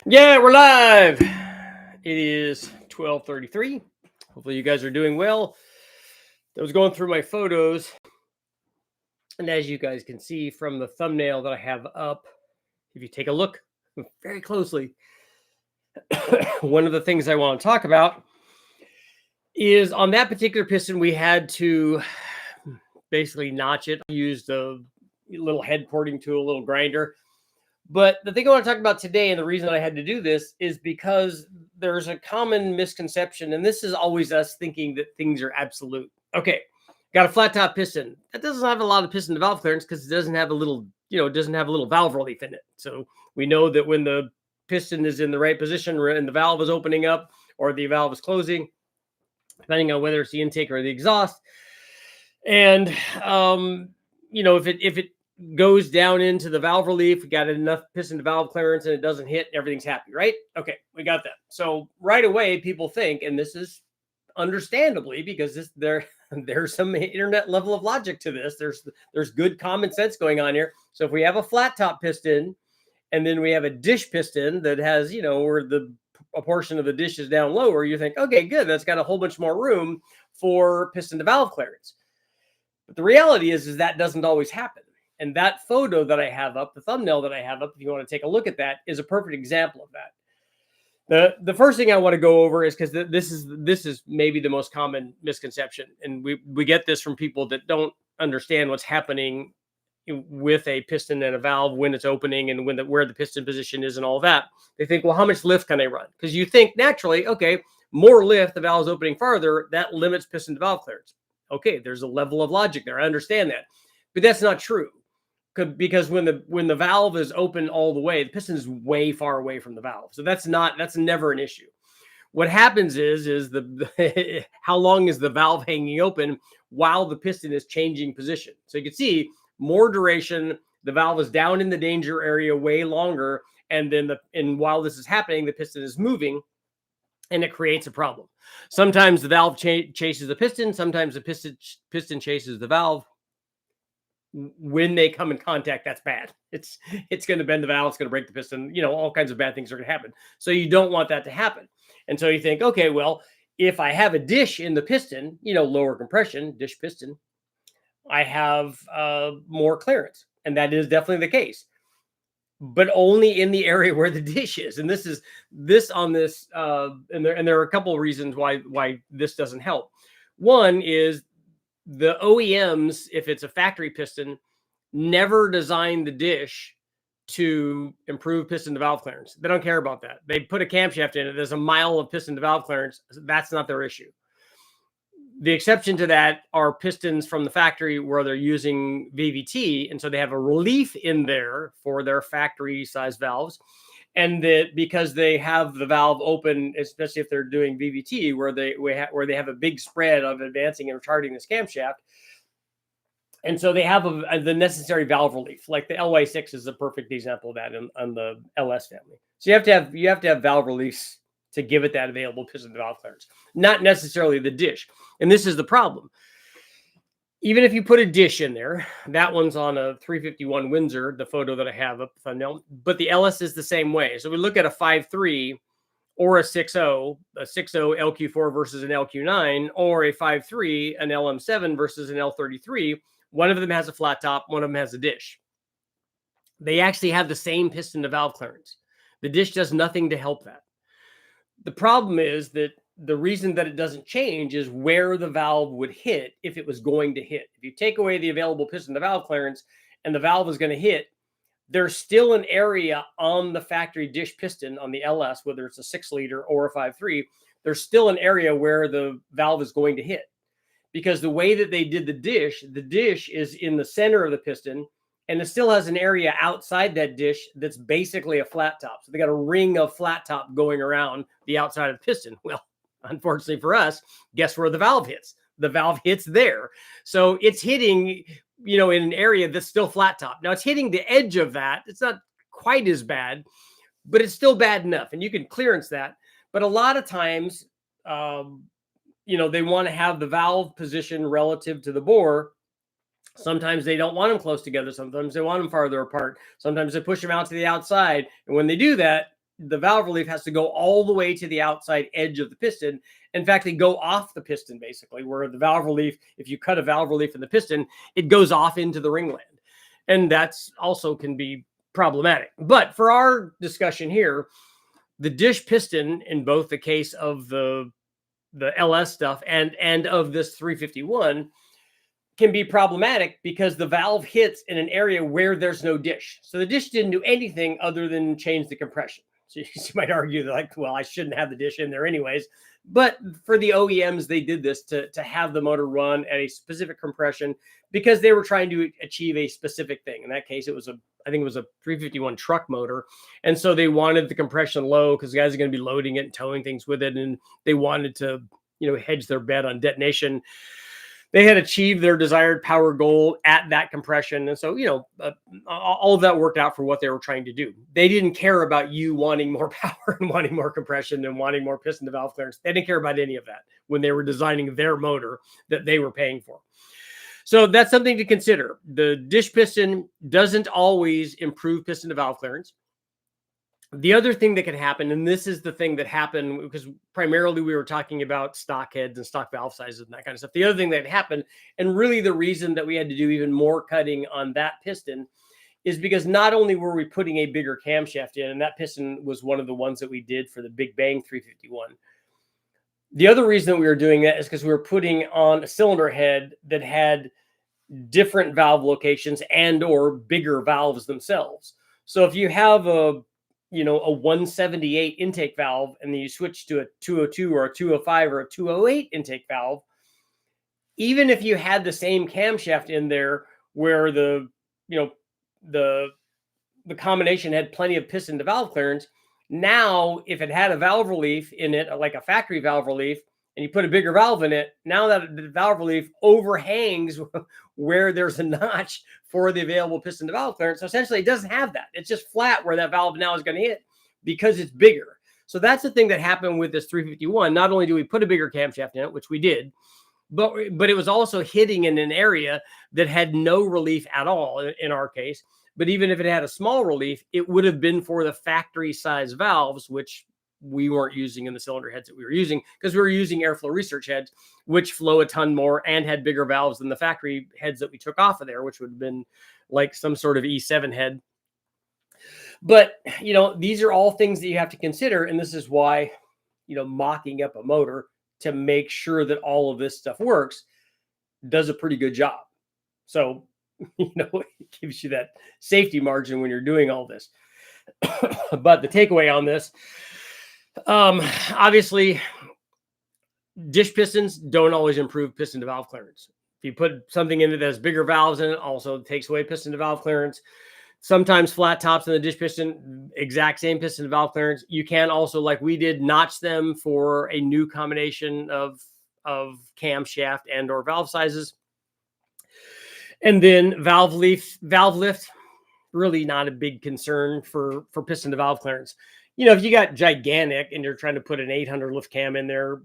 Yeah, we're live. It is 12:33. Hopefully you guys are doing well. I was going through my photos, and as you guys can see from the thumbnail that I have up, if you take a look very closely, one of the things I want to talk about is on that particular piston, we had to basically notch it. I used a little head porting tool, a little grinder. But the thing I want to talk about today, and the reason I had to do this, is because there's a common misconception, and this is always us thinking that things are absolute. Okay, got a flat top piston. That doesn't have a lot of piston to valve clearance because it doesn't have a little, it doesn't have a little valve relief in it. So we know that when the piston is in the right position and the valve is opening up or the valve is closing, depending on whether it's the intake or the exhaust. And if it goes down into the valve relief, we got enough piston to valve clearance and it doesn't hit, everything's happy, right? Okay, we got that. So right away, people think, and this is understandably because there's some internet level of logic to this. There's good common sense going on here. So if we have a flat top piston and then we have a dish piston that has, where a portion of the dish is down lower, you think, okay, good, that's got a whole bunch more room for piston to valve clearance. But the reality is that doesn't always happen. And that photo that I have up, the thumbnail that I have up, if you want to take a look at that, is a perfect example of that. The first thing I want to go over is because this is maybe the most common misconception, and we get this from people that don't understand what's happening with a piston and a valve when it's opening and where the piston position is and all that. They think, well, how much lift can I run? Because you think naturally, okay, more lift, the valve is opening farther, that limits piston to valve clearance. Okay, there's a level of logic there. I understand that, but that's not true. Because when the valve is open all the way, the piston is way far away from the valve. So that's never an issue. What happens is the how long is the valve hanging open while the piston is changing position? So you can see more duration, the valve is down in the danger area way longer, and then while this is happening, the piston is moving, and it creates a problem. Sometimes the valve chases the piston, sometimes the piston chases the valve. When they come in contact, that's bad. It's going to bend the valve, it's going to break the piston, all kinds of bad things are going to happen. So you don't want that to happen. And so you think, okay, well, if I have a dish in the piston, lower compression, dish piston, I have more clearance. And that is definitely the case, but only in the area where the dish is. And there are a couple of reasons why this doesn't help. One is the OEMs, if it's a factory piston, never designed the dish to improve piston to valve clearance. They don't care about that. They put a camshaft in it. There's a mile of piston to valve clearance. That's not their issue. The exception to that are pistons from the factory where they're using VVT. And so they have a relief in there for their factory size valves. And that because they have the valve open, especially if they're doing VVT, where they have a big spread of advancing and retarding this camshaft, and so they have the necessary valve relief. Like the LY6 is a perfect example of that on the LS family. So you have to have valve release to give it that available piston to valve clearance, not necessarily the dish. And this is the problem. Even if you put a dish in there, that one's on a 351 Windsor, the photo that I have up the thumbnail, but the LS is the same way. So we look at a 5.3 or a 6.0, LQ4 versus an LQ9, or a 5.3, an LM7 versus an L33. One of them has a flat top, one of them has a dish. They actually have the same piston to valve clearance. The dish does nothing to help that. The problem is that the reason that it doesn't change is where the valve would hit if it was going to hit. If you take away the available piston to valve clearance and the valve is going to hit, there's still an area on the factory dish piston on the LS, whether it's a 6-liter or a 5.3, there's still an area where the valve is going to hit. Because the way that they did the dish is in the center of the piston, and it still has an area outside that dish that's basically a flat top. So they got a ring of flat top going around the outside of the piston. Well, unfortunately for us, guess where the valve hits? The valve hits there. So it's hitting, in an area that's still flat top. Now it's hitting the edge of that. It's not quite as bad, but it's still bad enough. And you can clearance that. But a lot of times, they want to have the valve position relative to the bore. Sometimes they don't want them close together. Sometimes they want them farther apart. Sometimes they push them out to the outside. And when they do that, the valve relief has to go all the way to the outside edge of the piston. In fact, they go off the piston, basically, where the valve relief, if you cut a valve relief in the piston, it goes off into the ringland. And that's also can be problematic. But for our discussion here, the dish piston, in both the case of the LS stuff and of this 351, can be problematic because the valve hits in an area where there's no dish. So the dish didn't do anything other than change the compression. So you might argue that, like, well, I shouldn't have the dish in there anyways. But for the OEMs, they did this to have the motor run at a specific compression because they were trying to achieve a specific thing. In that case, it was I think it was a 351 truck motor. And so they wanted the compression low because the guys are going to be loading it and towing things with it. And they wanted to, hedge their bet on detonation. They had achieved their desired power goal at that compression. And so, all of that worked out for what they were trying to do. They didn't care about you wanting more power and wanting more compression and wanting more piston to valve clearance. They didn't care about any of that when they were designing their motor that they were paying for. So that's something to consider. The dish piston doesn't always improve piston to valve clearance. The other thing that can happen, and this is the thing that happened because primarily we were talking about stock heads and stock valve sizes and that kind of stuff. The other thing that happened, and really the reason that we had to do even more cutting on that piston, is because not only were we putting a bigger camshaft in, and that piston was one of the ones that we did for the Big Bang 351. The other reason that we were doing that is because we were putting on a cylinder head that had different valve locations and or bigger valves themselves. So if you have a 178 intake valve, and then you switch to a 202 or a 205 or a 208 intake valve, even if you had the same camshaft in there where the combination had plenty of piston to valve clearance, now if it had a valve relief in it, like a factory valve relief, and you put a bigger valve in it, now that the valve relief overhangs where there's a notch for the available piston to valve clearance. So essentially it doesn't have that. It's just flat where that valve now is going to hit because it's bigger. So that's the thing that happened with this 351. Not only do we put a bigger camshaft in it, which we did, but it was also hitting in an area that had no relief at all in our case. But even if it had a small relief, it would have been for the factory size valves, which we weren't using in the cylinder heads that we were using because we were using airflow research heads, which flow a ton more and had bigger valves than the factory heads that we took off of there, which would have been like some sort of E7 head. But, these are all things that you have to consider. And this is why, mocking up a motor to make sure that all of this stuff works does a pretty good job. So, it gives you that safety margin when you're doing all this. But the takeaway on this, obviously, dish pistons don't always improve piston to valve clearance. If you put something in it that has bigger valves in it, also takes away piston to valve clearance. Sometimes flat tops in the dish piston, exact same piston to valve clearance. You can also, like we did, notch them for a new combination of camshaft and or valve sizes. And then valve lift, really not a big concern for piston to valve clearance. If you got gigantic and you're trying to put an 800 lift cam in there,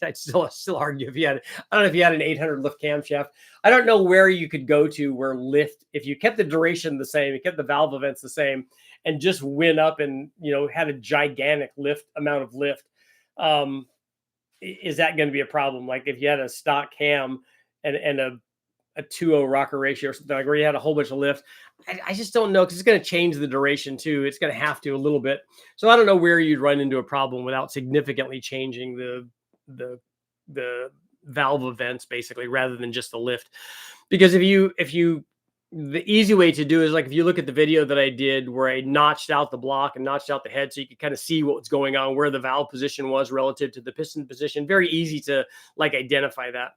I'd still argue I don't know if you had an 800 lift camshaft. I don't know where you could go to where lift, if you kept the duration the same, you kept the valve events the same, and just went up and, had a gigantic amount of lift. Is that going to be a problem? Like if you had a stock cam and a 2-0 rocker ratio or something like where you had a whole bunch of lift, I just don't know because it's going to change the duration too. It's going to have to a little bit. So I don't know where you'd run into a problem without significantly changing the valve events basically, rather than just the lift. Because the easy way to do is like if you look at the video that I did where I notched out the block and notched out the head so you could kind of see what was going on, where the valve position was relative to the piston position. Very easy to like identify that.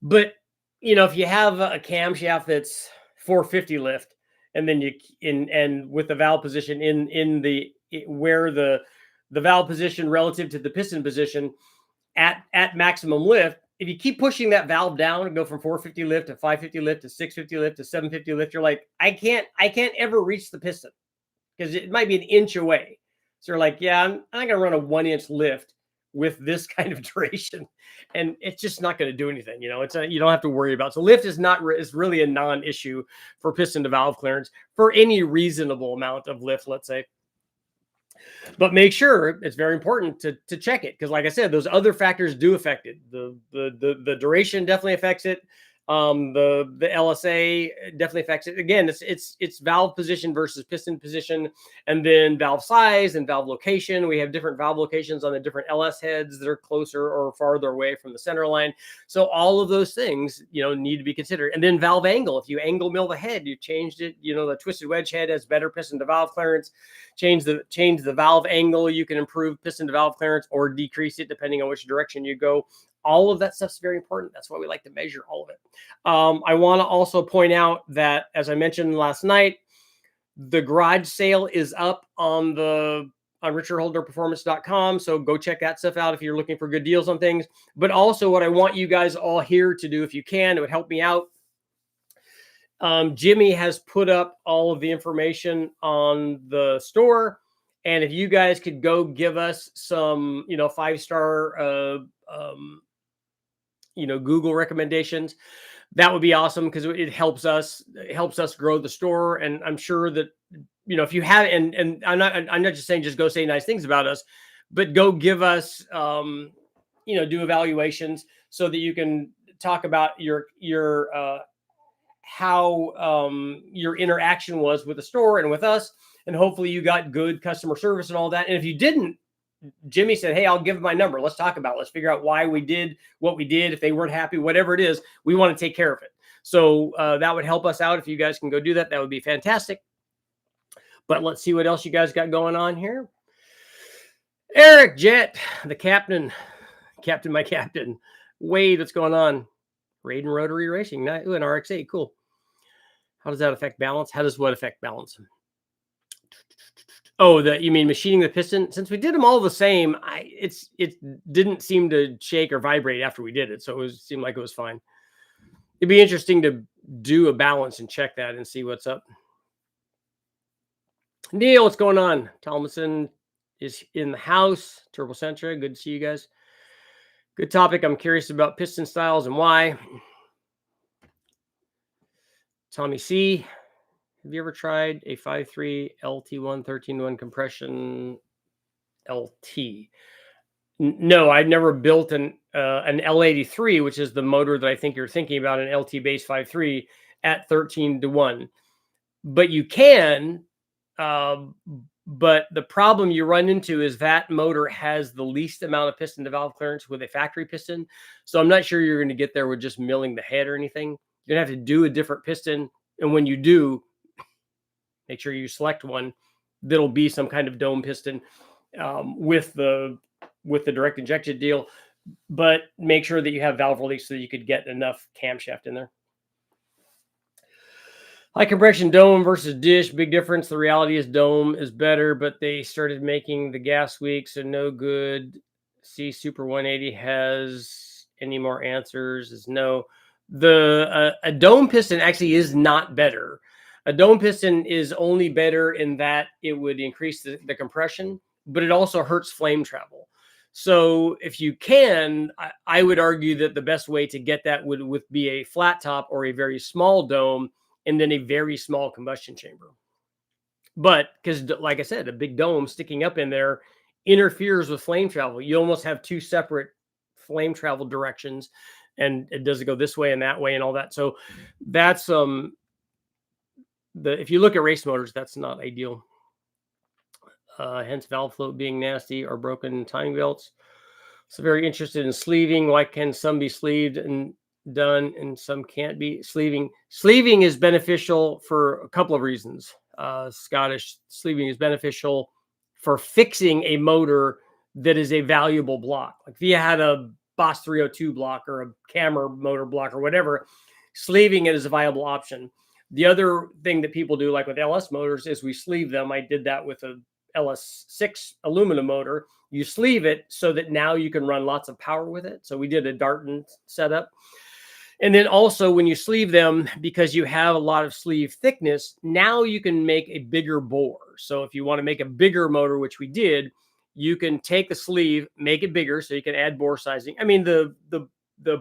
But if you have a camshaft that's 450 lift, and then and with the valve position where the valve position relative to the piston position at maximum lift, if you keep pushing that valve down and go from 450 lift to 550 lift to 650 lift to 750 lift, you're like, I can't ever reach the piston because it might be an inch away. So you're like, yeah, I'm not gonna run a 1-inch lift with this kind of duration, and it's just not going to do anything. You know, you don't have to worry about. So lift is is really a non-issue for piston to valve clearance for any reasonable amount of lift, let's say. But make sure, it's very important to check it, because like I said, those other factors do affect it. The duration definitely affects it. The LSA definitely affects it. Again, it's valve position versus piston position, and then valve size and valve location. We have different valve locations on the different LS heads that are closer or farther away from the center line. So all of those things, you know, need to be considered. And then valve angle. If you angle mill the head, you changed it. You know, the twisted wedge head has better piston to valve clearance. Change the valve angle. You can improve piston to valve clearance or decrease it depending on which direction you go. All of that stuff's very important. That's why we like to measure all of it. I want to also point out that, as I mentioned last night, the garage sale is up on richardholderperformance.com. So go check that stuff out if you're looking for good deals on things. But also, what I want you guys all here to do, if you can, it would help me out. Jimmy has put up all of the information on the store. And if you guys could go give us some, 5-star, Google recommendations, that would be awesome, because it helps us grow the store. And I'm sure that, if you have, and I'm not just saying just go say nice things about us, but go give us, do evaluations so that you can talk about how your interaction was with the store and with us. And hopefully you got good customer service and all that. And if you didn't, Jimmy said, hey, I'll give my number. Let's talk about it. Let's figure out why we did what we did. If they weren't happy, whatever it is, we want to take care of it. So that would help us out. If you guys can go do that, that would be fantastic. But let's see what else you guys got going on here. Eric Jet, the captain, my captain. Wade, what's going on? Raiden Rotary Racing. Ooh, an RX-8, cool. How does that affect balance? How does what affect balance? Oh, you mean machining the piston? Since we did them all the same, it didn't seem to shake or vibrate after we did it. So it seemed like it was fine. It'd be interesting to do a balance and check that and see what's up. Neil, what's going on? Thomason is in the house. Turbocentra, good to see you guys. Good topic. I'm curious about piston styles and why. Tommy C, have you ever tried a 5.3 LT1 13-1 compression LT? No, I've never built an L83, which is the motor that I think you're thinking about, an LT base 5.3 at 13-1. But you can, but the problem you run into is that motor has the least amount of piston to valve clearance with a factory piston. So I'm not sure you're going to get there with just milling the head or anything. You're going to have to do a different piston. And when you do, make sure you select one that'll be some kind of dome piston with the direct injection deal. But make sure that you have valve release so that you could get enough camshaft in there. High compression dome versus dish, big difference. The reality is dome is better, but they started making the gas weak, so no good. See, Super 180 has any more answers? Is no. A dome piston actually is not better. A dome piston is only better in that it would increase the compression, but it also hurts flame travel. So if you can, I would argue that the best way to get that would be a flat top or a very small dome, and then a very small combustion chamber. But because, like I said, a big dome sticking up in there interferes with flame travel. You almost have two separate flame travel directions, and it doesn't go this way and that way and all that. So that's if you look at race motors, that's not ideal. Hence valve float being nasty or broken timing belts. So very interested in sleeving. Why can some be sleeved and done and some can't be? Sleeving is beneficial for a couple of reasons. Scottish sleeving is beneficial for fixing a motor that is a valuable block. Like if you had a Boss 302 block or a Cammer motor block or whatever, sleeving it is a viable option. The other thing that people do, like with LS motors, is we sleeve them. I did that with a LS6 aluminum motor. You sleeve it so that now you can run lots of power with it. So we did a Darton setup. And then also when you sleeve them, because you have a lot of sleeve thickness, now you can make a bigger bore. So if you want to make a bigger motor, which we did, you can take the sleeve, make it bigger so you can add bore sizing. I mean, the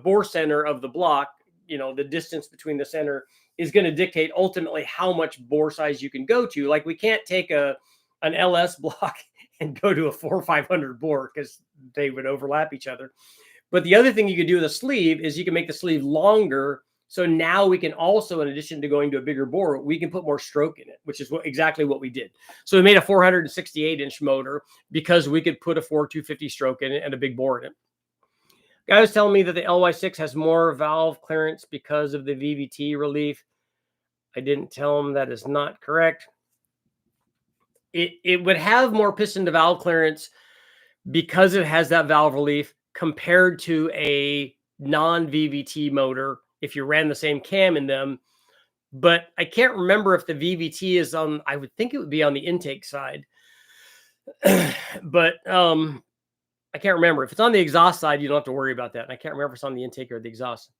bore center of the block, the distance between the center is going to dictate ultimately how much bore size you can go to. Like, we can't take an LS block and go to a 4 or 500 bore because they would overlap each other. But the other thing you could do with a sleeve is you can make the sleeve longer. So now we can also, in addition to going to a bigger bore, we can put more stroke in it, which is exactly what we did. So we made a 468-inch motor because we could put a 4 250 stroke in it and a big bore in it. Guy was telling me that the LY6 has more valve clearance because of the VVT relief. I didn't tell him that is not correct. It would have more piston to valve clearance because it has that valve relief compared to a non-VVT motor if you ran the same cam in them. But I can't remember if the VVT is on, I would think it would be on the intake side. But I can't remember. If it's on the exhaust side, you don't have to worry about that. And I can't remember if it's on the intake or the exhaust.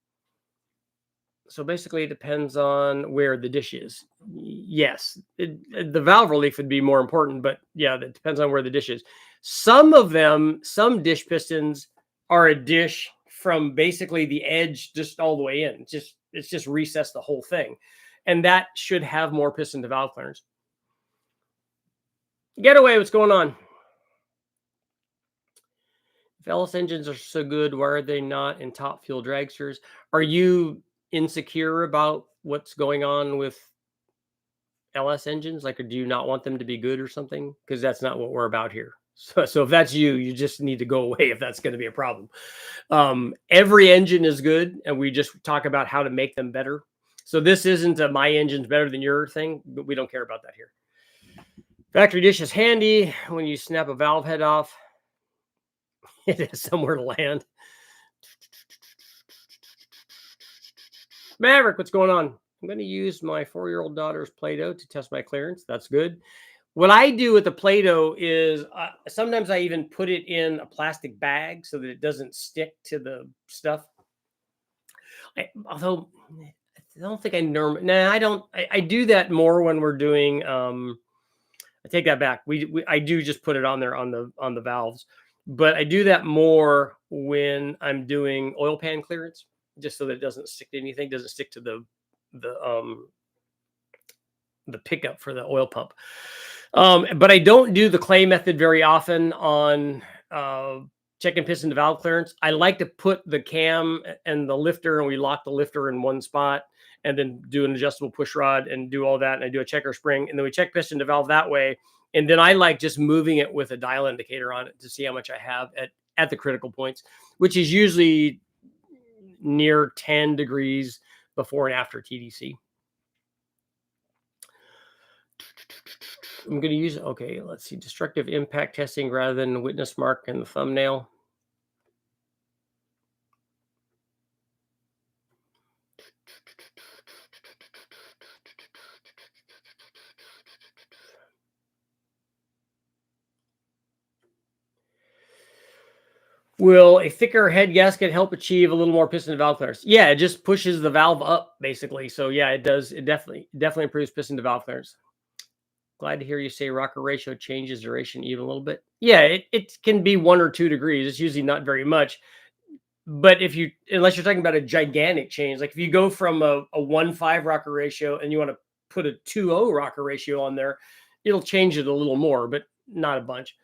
So basically, it depends on where the dish is. Yes, the valve relief would be more important, but yeah, it depends on where the dish is. Some of them, some dish pistons are a dish from basically the edge just all the way in. It's just recessed the whole thing. And that should have more piston to valve clearance. Getaway, what's going on? If LS engines are so good, why are they not in top fuel dragsters? Are you insecure about what's going on with LS engines? Like, or do you not want them to be good or something? Because that's not what we're about here. So if that's you just need to go away if that's going to be a problem. Every engine is good, and we just talk about how to make them better. So this isn't a my engine's better than your thing, but we don't care about that here. Factory dish is handy when you snap a valve head off. It has somewhere to land. Maverick, what's going on? I'm going to use my 4-year-old daughter's Play-Doh to test my clearance. That's good. What I do with the Play-Doh is sometimes I even put it in a plastic bag so that it doesn't stick to the stuff. Although I don't think I normally, I don't. I do that more when we're doing. I take that back. I do just put it on there on the valves, but I do that more when I'm doing oil pan clearance, just so that it doesn't stick to anything, doesn't stick to the pickup for the oil pump. But I don't do the clay method very often on checking piston to valve clearance. I like to put the cam and the lifter, and we lock the lifter in one spot, and then do an adjustable push rod and do all that. And I do a checker spring, and then we check piston to valve that way. And then I like just moving it with a dial indicator on it to see how much I have at the critical points, which is usually near 10 degrees before and after TDC. I'm going to use, okay, let's see, destructive impact testing rather than witness mark in the thumbnail. Will a thicker head gasket help achieve a little more piston to valve clearance? Yeah, it just pushes the valve up, basically. So yeah, it does. It definitely improves piston to valve clearance. Glad to hear you say rocker ratio changes duration even a little bit. Yeah, it can be 1 or 2 degrees. It's usually not very much. But unless you're talking about a gigantic change, like if you go from a 1.5 rocker ratio and you want to put a 2.0 rocker ratio on there, it'll change it a little more, but not a bunch.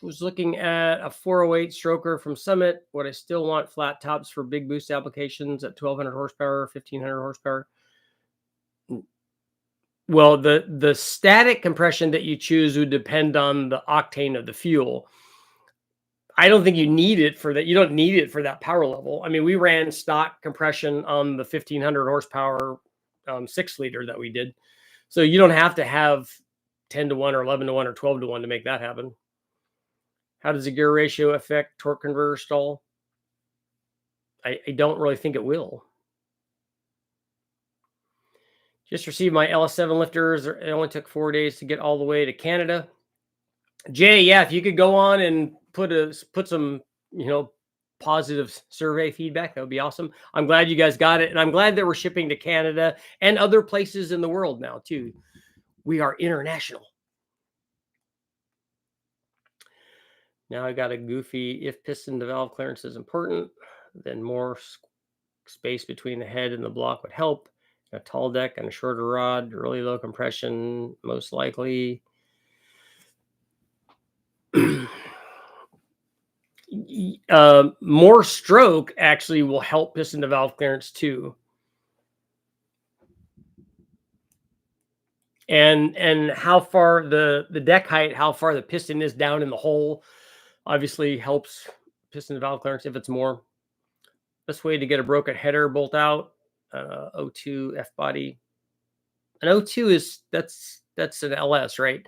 Was looking at a 408 stroker from Summit. Would I still want flat tops for big boost applications at 1200 horsepower, 1500 horsepower? Well, the static compression that you choose would depend on the octane of the fuel. I don't think you need it for that. You don't need it for that power level. I mean, we ran stock compression on the 1500 horsepower 6-liter that we did. So you don't have to have 10-to-1 or 11-to-1 or 12-to-1 to make that happen. How does the gear ratio affect torque converter stall? I don't really think it will. Just received my LS7 lifters. It only took 4 days to get all the way to Canada. Jay, yeah, if you could go on and put some, positive survey feedback, that would be awesome. I'm glad you guys got it, and I'm glad that we're shipping to Canada and other places in the world now too. We are international. Now I got a goofy, if piston to valve clearance is important, then more space between the head and the block would help. A tall deck and a shorter rod, really low compression, most likely. More stroke actually will help piston to valve clearance too. And how far the deck height, how far the piston is down in the hole, obviously helps piston to valve clearance if it's more. Best way to get a broken header bolt out, O2 F body. An O2 is that's an LS, right?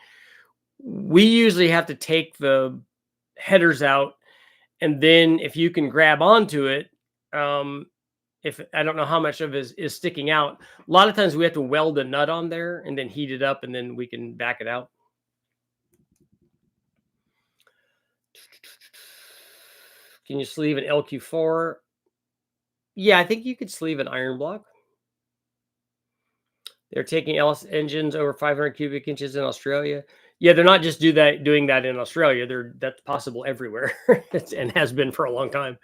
We usually have to take the headers out, and then if you can grab onto it, if I don't know how much of it is sticking out, a lot of times we have to weld a nut on there and then heat it up, and then we can back it out. Can you sleeve an LQ4? Yeah, I think you could sleeve an iron block. They're taking LS engines over 500 cubic inches in Australia. Yeah, they're not just doing that in Australia. That's possible everywhere, and has been for a long time.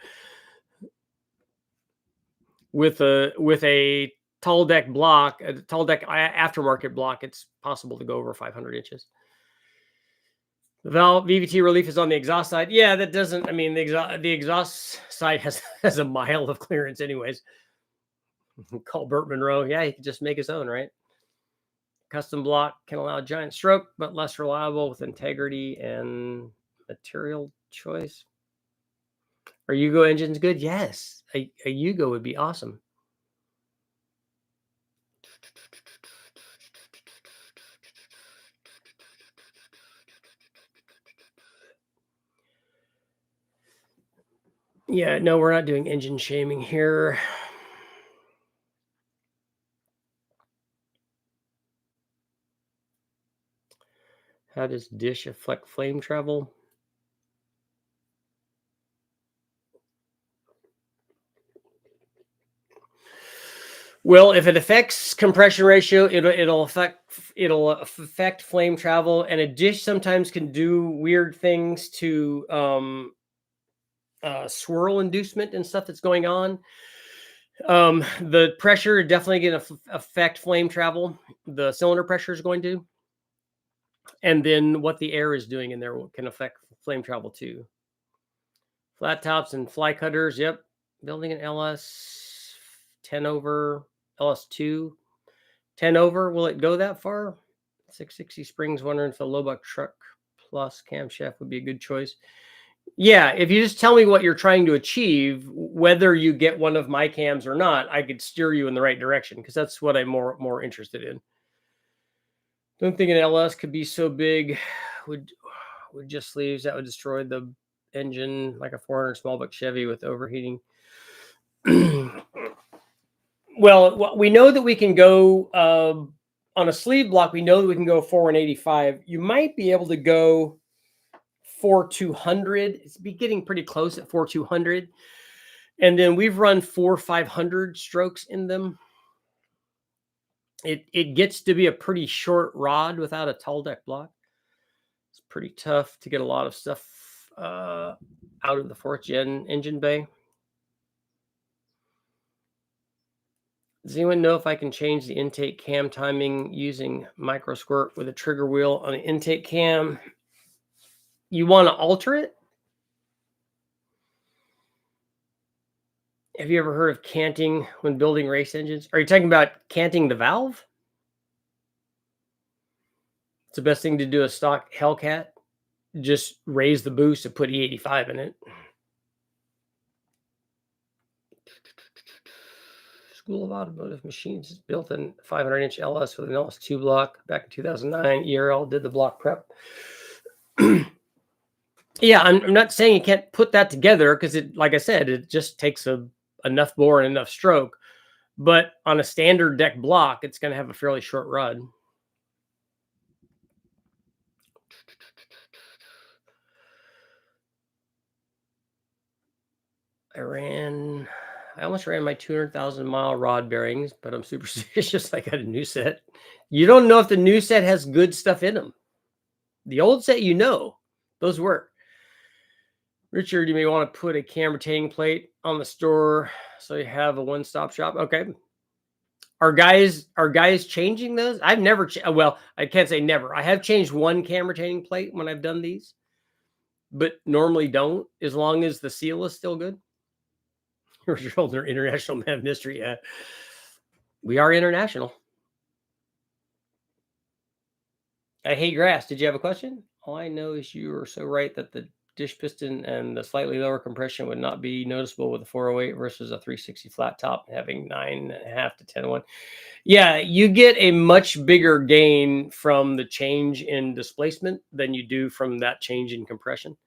With a tall deck block, a tall deck aftermarket block, it's possible to go over 500 inches. The valve VVT relief is on the exhaust side. Yeah, that doesn't. I mean, the exhaust side has a mile of clearance, anyways. Call Burt Monroe. Yeah, he can just make his own, right? Custom block can allow a giant stroke, but less reliable with integrity and material choice. Are Yugo engines good? Yes, a Yugo would be awesome. Yeah, no, we're not doing engine shaming here. How does dish affect flame travel? Well, if it affects compression ratio, it'll affect flame travel, and a dish sometimes can do weird things to swirl inducement and stuff that's going on. The pressure definitely going to affect flame travel. The cylinder pressure is going to, and then what the air is doing in there can affect flame travel too. Flat tops and fly cutters. Yep, building an LS 10 over LS2 10 over. Will it go that far? 660 springs. Wondering if the Lobach truck plus camshaft would be a good choice. Yeah, if you just tell me what you're trying to achieve, whether you get one of my cams or not, I could steer you in the right direction, because that's what I'm more interested in. Don't think an LS could be so big. Would just sleeves, that would destroy the engine, like a 400 small block Chevy with overheating. Well, we know that we can go on a sleeve block. We know that we can go 4185. You might be able to go 4200. It's be getting pretty close at 4200, and then we've run 4500 strokes in them. It gets to be a pretty short rod without a tall deck block. It's pretty tough to get a lot of stuff out of the 4th gen engine bay. Does anyone know if I can change the intake cam timing using micro squirt with a trigger wheel on the intake cam? You want to alter it? Have you ever heard of canting when building race engines? Are you talking about canting the valve? It's the best thing to do a stock Hellcat. Just raise the boost and put E85 in it. School of Automotive Machines is built in 500-inch LS with an LS2 block back in 2009. ERL did the block prep. Yeah, I'm not saying you can't put that together, because it, like I said, it just takes enough bore and enough stroke. But on a standard deck block, it's going to have a fairly short rod. I almost ran my 200,000 mile rod bearings, but I'm superstitious. I got a new set. You don't know if the new set has good stuff in them. The old set, those work. Richard, you may want to put a cam retaining plate on the store so you have a one-stop shop. Okay. Are guys changing those? I've never, well, I can't say never. I have changed one cam retaining plate when I've done these, but normally don't, as long as the seal is still good. Richard Holder, International Man of Mystery. We are international. I hate grass. Did you have a question? All I know is you are so right that the dish piston and the slightly lower compression would not be noticeable with a 408 versus a 360 flat top having 9.5 to 10-1. Yeah, you get a much bigger gain from the change in displacement than you do from that change in compression.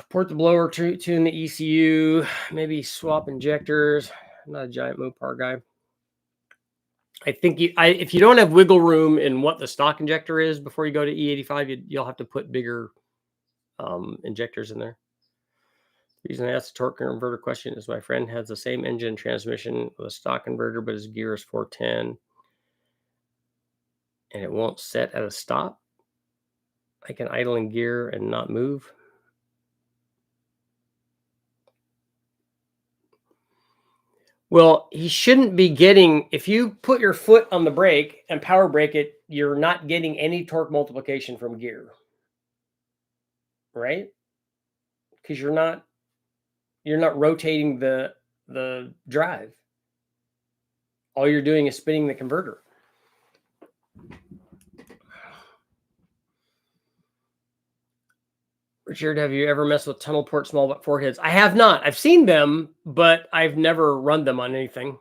Port the blower, tune the ECU, maybe swap injectors. I'm not a giant Mopar guy. I think if you don't have wiggle room in what the stock injector is before you go to E85, you'll have to put bigger injectors in there. The reason I asked the torque converter question is my friend has the same engine transmission with a stock converter, but his gear is 410 and it won't set at a stop. I can idle in gear and not move. Well, he shouldn't be getting, if you put your foot on the brake and power brake it, you're not getting any torque multiplication from gear, right? Because you're not rotating the drive. All you're doing is spinning the converter. Richard, have you ever messed with tunnel port small but four heads? I have not. I've seen them, but I've never run them on anything.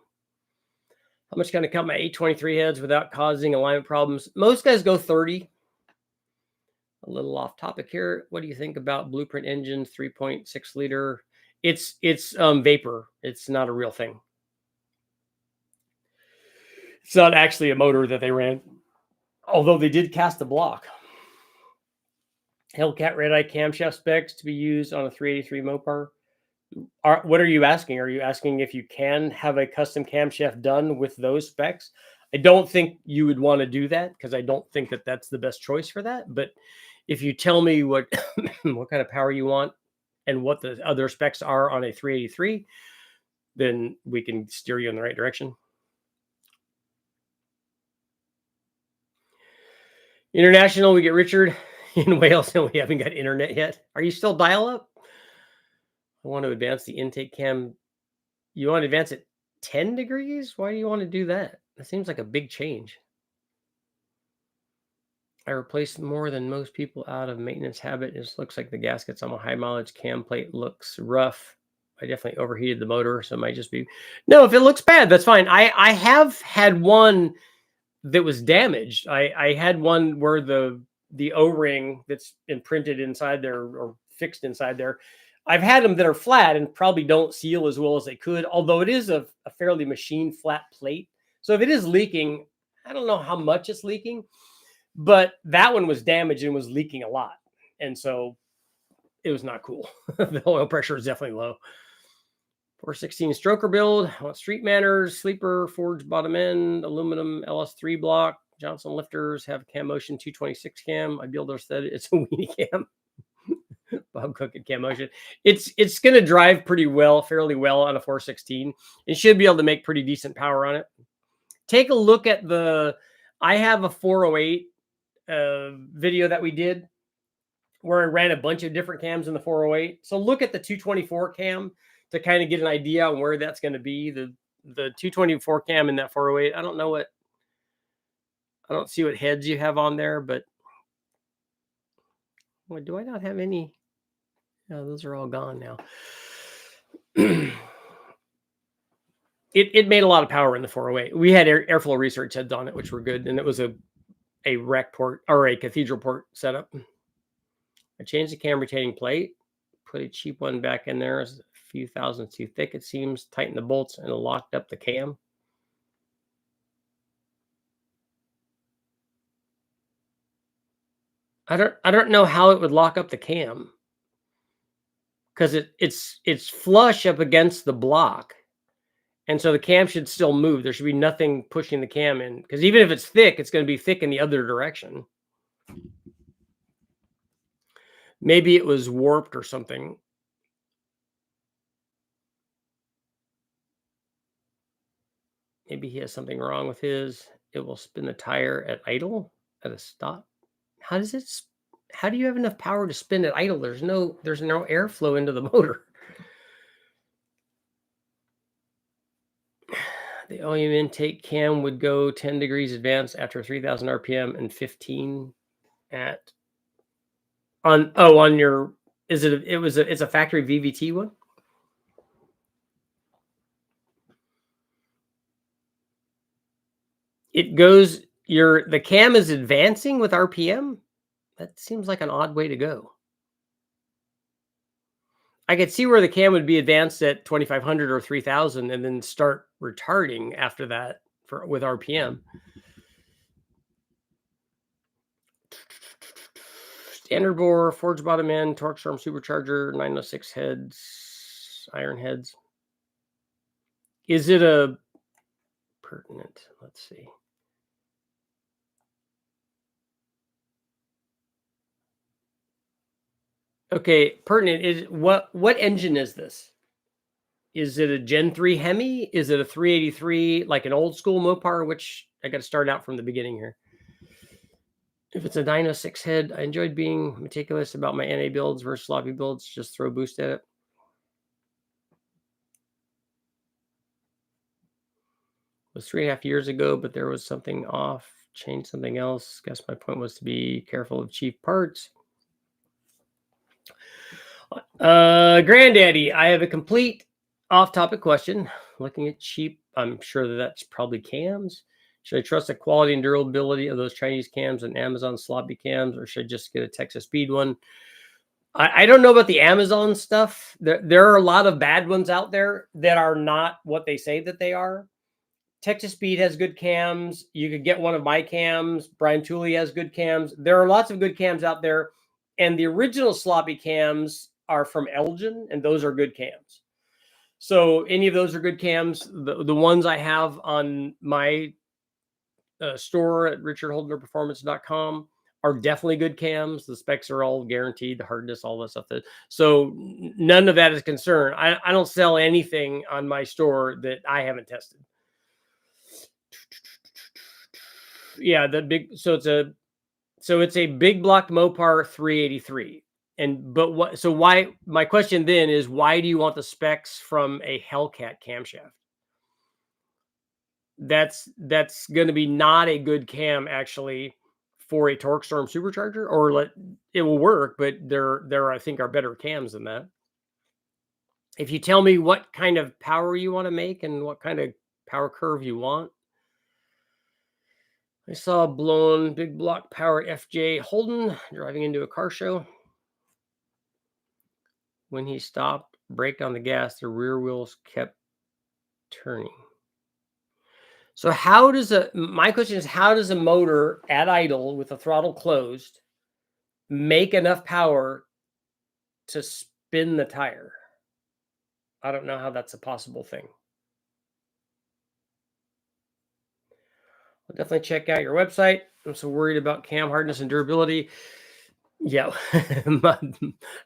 How much can I cut my 823 heads without causing alignment problems? Most guys go 30. A little off topic here. What do you think about Blueprint engines, 3.6 liter? It's vapor. It's not a real thing. It's not actually a motor that they ran, although they did cast the block. Hellcat Red Eye camshaft specs to be used on a 383 Mopar. What are you asking? Are you asking if you can have a custom camshaft done with those specs? I don't think you would want to do that because I don't think that that's the best choice for that. But if you tell me what what kind of power you want and what the other specs are on a 383, then we can steer you in the right direction. International, we get Richard. In Wales, and we haven't got internet yet. Are you still dial-up? I want to advance the intake cam. You want to advance it 10 degrees? Why do you want to do that? That seems like a big change. I replaced more than most people out of maintenance habit. It just looks like the gaskets on my high mileage cam plate looks rough. I definitely overheated the motor, so it might just be... No, if it looks bad, that's fine. I have had one that was damaged. I had one where the O-ring that's imprinted inside there or fixed inside there. I've had them that are flat and probably don't seal as well as they could, although it is a fairly machine flat plate. So if it is leaking, I don't know how much it's leaking, but that one was damaged and was leaking a lot. And so it was not cool. The oil pressure is definitely low. 416 stroker build. I want street manners, sleeper, forged bottom end, aluminum LS3 block. Johnson lifters have cam motion 226 cam. I builder said it's a weenie cam. Bob Cook at cam motion. It's going to drive pretty well, fairly well on a 416. It should be able to make pretty decent power on it. Take a look at I have a 408 video that we did where I ran a bunch of different cams in the 408. So look at the 224 cam to kind of get an idea on where that's going to be. The 224 cam in that 408. I don't see what heads you have on there, but do I not have any? No, those are all gone now. It made a lot of power in the 408. We had airflow research heads on it, which were good, and it was a rec port or a cathedral port setup. I changed the cam retaining plate, put a cheap one back in there. It's a few thousandths too thick, it seems. Tightened the bolts and locked up the cam. I don't know how it would lock up the cam because it's flush up against the block, and so the cam should still move. There should be nothing pushing the cam in because even if it's thick, it's going to be thick in the other direction. Maybe it was warped or something. Maybe he has something wrong with his. It will spin the tire at idle, at a stop. How does it? How do you have enough power to spin at idle? There's no airflow into the motor. The OEM intake cam would go 10 degrees advanced after 3,000 RPM and 15 at on your. Is it? It's a factory VVT one. It goes. The cam is advancing with RPM. That seems like an odd way to go. I could see where the cam would be advanced at 2,500 or 3,000 and then start retarding after that with RPM. Standard bore, forged bottom end, torque storm supercharger, 906 heads, iron heads. Is it a pertinent? Let's see. Okay, pertinent is what engine is this? Is it a Gen 3 Hemi? Is it a 383 like an old school Mopar? Which I got to start out from the beginning here. If it's a 906 head, I enjoyed being meticulous about my NA builds versus sloppy builds. Just throw boost at it. It was 3.5 years ago, but there was something off. Changed something else. Guess my point was to be careful of cheap parts. Granddaddy, I have a complete off-topic question. Looking at cheap, I'm sure that's probably cams. Should I trust the quality and durability of those Chinese cams and Amazon sloppy cams, or should I just get a Texas Speed one? I don't know about the Amazon stuff. There are a lot of bad ones out there that are not what they say that they are. Texas Speed has good cams. You could get one of my cams. Brian Tooley has good cams. There are lots of good cams out there. And the original sloppy cams are from Elgin, and those are good cams. So any of those are good cams. The ones I have on my store at richardholdnerperformance.com are definitely good cams. The specs are all guaranteed, the hardness, all that stuff. So none of that is concern. I don't sell anything on my store that I haven't tested. Yeah, it's a big block Mopar 383. My question then is, why do you want the specs from a Hellcat camshaft? That's going to be not a good cam actually for a torque storm supercharger, or it will work, but there I think are better cams than that. If you tell me what kind of power you want to make and what kind of power curve you want. I saw a blown big block powered FJ Holden driving into a car show. When he stopped, braked on the gas, the rear wheels kept turning. So my question is, how does a motor at idle with the throttle closed make enough power to spin the tire? I don't know how that's a possible thing. I'll definitely check out your website. I'm so worried about cam hardness and durability. Yeah,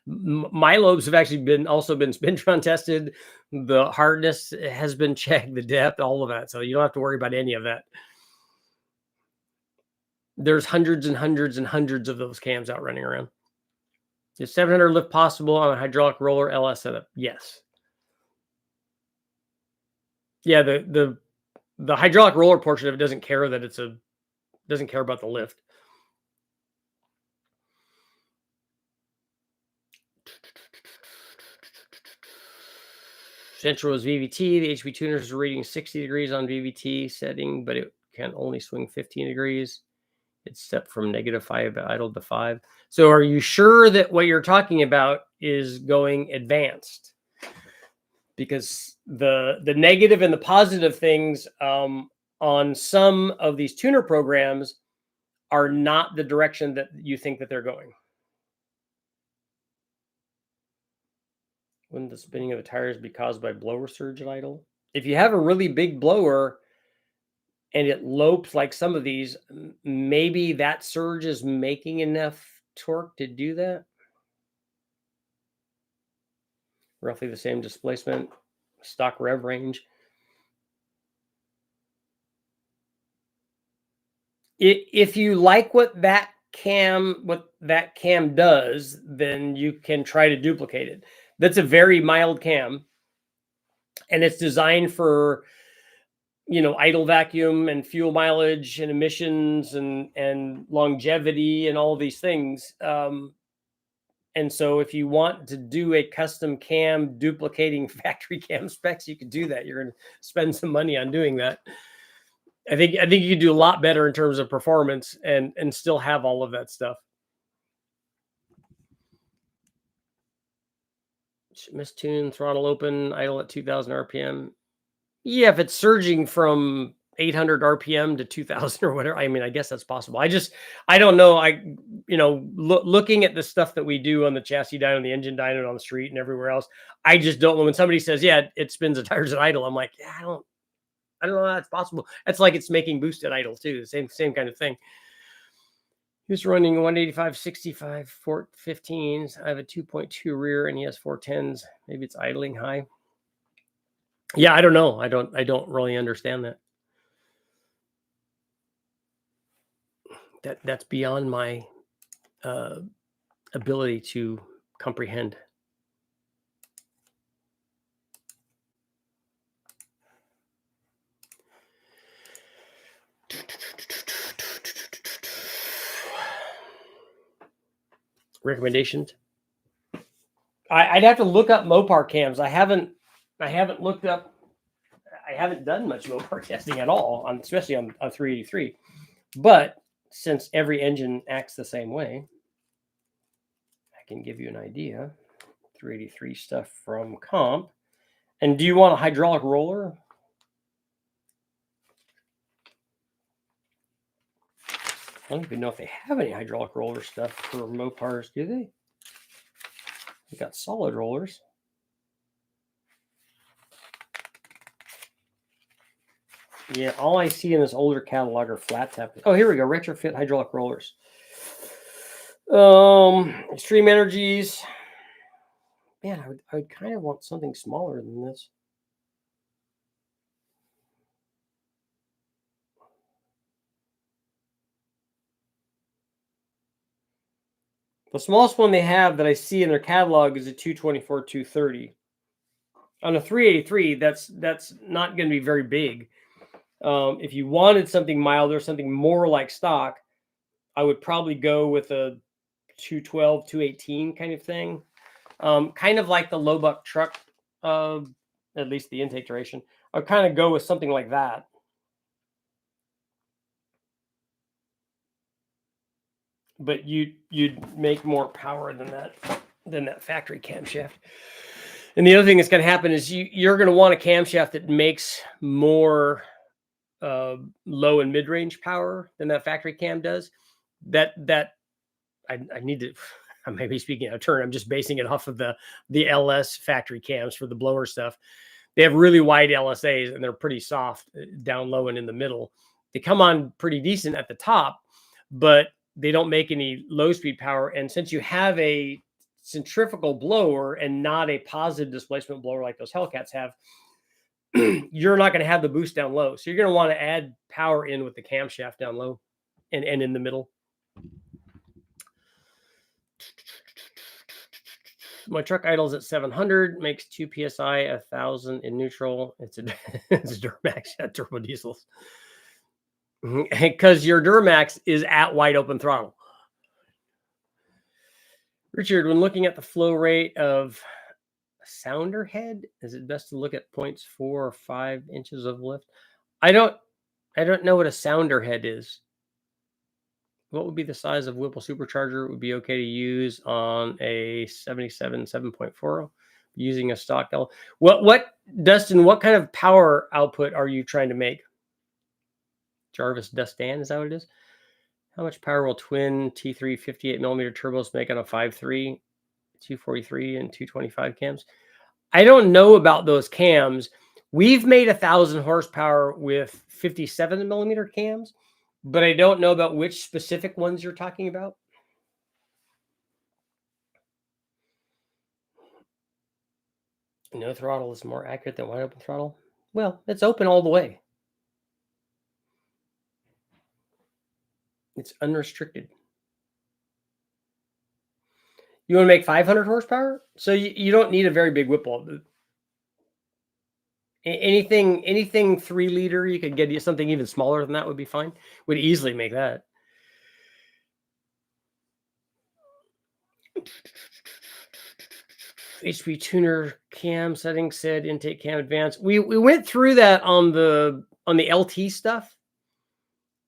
my lobes have actually also been Spintron tested. The hardness has been checked, the depth, all of that. So you don't have to worry about any of that. There's hundreds and hundreds and hundreds of those cams out running around. Is 700 lift possible on a hydraulic roller LS setup? Yes. Yeah, the hydraulic roller portion of it doesn't care that doesn't care about the lift. Central was VVT. The HP tuners is rating 60 degrees on VVT setting, but it can only swing 15 degrees. It's stepped from -5 at idle to 5. So are you sure that what you're talking about is going advanced? Because the negative and the positive things on some of these tuner programs are not the direction that you think that they're going. Wouldn't the spinning of the tires be caused by blower surge at idle? If you have a really big blower and it lopes like some of these, maybe that surge is making enough torque to do that. roughly the same displacement, stock rev range. If you like what that cam does, then you can try to duplicate it. That's a very mild cam, and it's designed for, you know, idle vacuum and fuel mileage and emissions and longevity and all these things. And so if you want to do a custom cam duplicating factory cam specs, you can do that. You're going to spend some money on doing that. I think you can do a lot better in terms of performance and still have all of that stuff. Mistune, throttle open, idle at 2000 RPM. Yeah, if it's surging from 800 RPM to 2000 or whatever, I mean, I guess that's possible. I don't know. Looking at the stuff that we do on the chassis dyno, the engine dyno on the street and everywhere else, I just don't know. When somebody says, yeah, it spins the tires at idle, I'm like, yeah, I don't know how that's possible. It's like it's making boost at idle too. The same kind of thing. He's running 185, 65, 415s. I have a 2.2 rear and he has 410s. Maybe it's idling high. Yeah, I don't know. I don't really understand that. That's beyond my ability to comprehend. Recommendations. I'd have to look up Mopar cams. I haven't looked up. I haven't done much Mopar testing at all, especially on 383. But since every engine acts the same way, I can give you an idea. 383 stuff from Comp. And do you want a hydraulic roller? I don't even know if they have any hydraulic roller stuff for Mopars, do they? They got solid rollers. Yeah, all I see in this older catalog are flat tap. Oh, here we go. Retrofit hydraulic rollers. Extreme Energies. Man, I would kind of want something smaller than this. The smallest one they have that I see in their catalog is a 224 230. On a 383, that's not going to be very big. If you wanted something milder, something more like stock, I would probably go with a 212 218 kind of thing. Kind of like the low buck truck, at least the intake duration. I'd kind of go with something like that. But you'd make more power than that factory camshaft. And the other thing that's going to happen is you're going to want a camshaft that makes more low and mid-range power than that factory cam does. That I need to. I may be speaking out of turn. I'm just basing it off of the LS factory cams for the blower stuff. They have really wide LSAs and they're pretty soft down low and in the middle. They come on pretty decent at the top, but they don't make any low speed power. And since you have a centrifugal blower and not a positive displacement blower like those Hellcats have, you're not going to have the boost down low. So you're going to want to add power in with the camshaft down low and in the middle. My truck idles at 700, makes 2 psi, 1,000 in neutral. It's a Duramax at turbo diesels. Because your Duramax is at wide open throttle. Richard, when looking at the flow rate of a sounder head, is it best to look at 0.4 or 5 inches of lift? I don't know what a sounder head is. What would be the size of Whipple supercharger it would be okay to use on a 77 7.40 using a stock L? What Dustin, what kind of power output are you trying to make? Jarvis Dustan, is that what it is? How much power will twin T3 58 millimeter turbos make on a 5.3, 243 and 225 cams? I don't know about those cams. We've made 1,000 horsepower with 57 millimeter cams, but I don't know about which specific ones you're talking about. No throttle is more accurate than wide open throttle. Well, it's open all the way. It's unrestricted. You want to make 500 horsepower? So you don't need a very big whip wall. Anything 3 liter, you could get something even smaller than that would be fine. Would easily make that. HP tuner cam settings said intake cam advanced. We went through that on the LT stuff,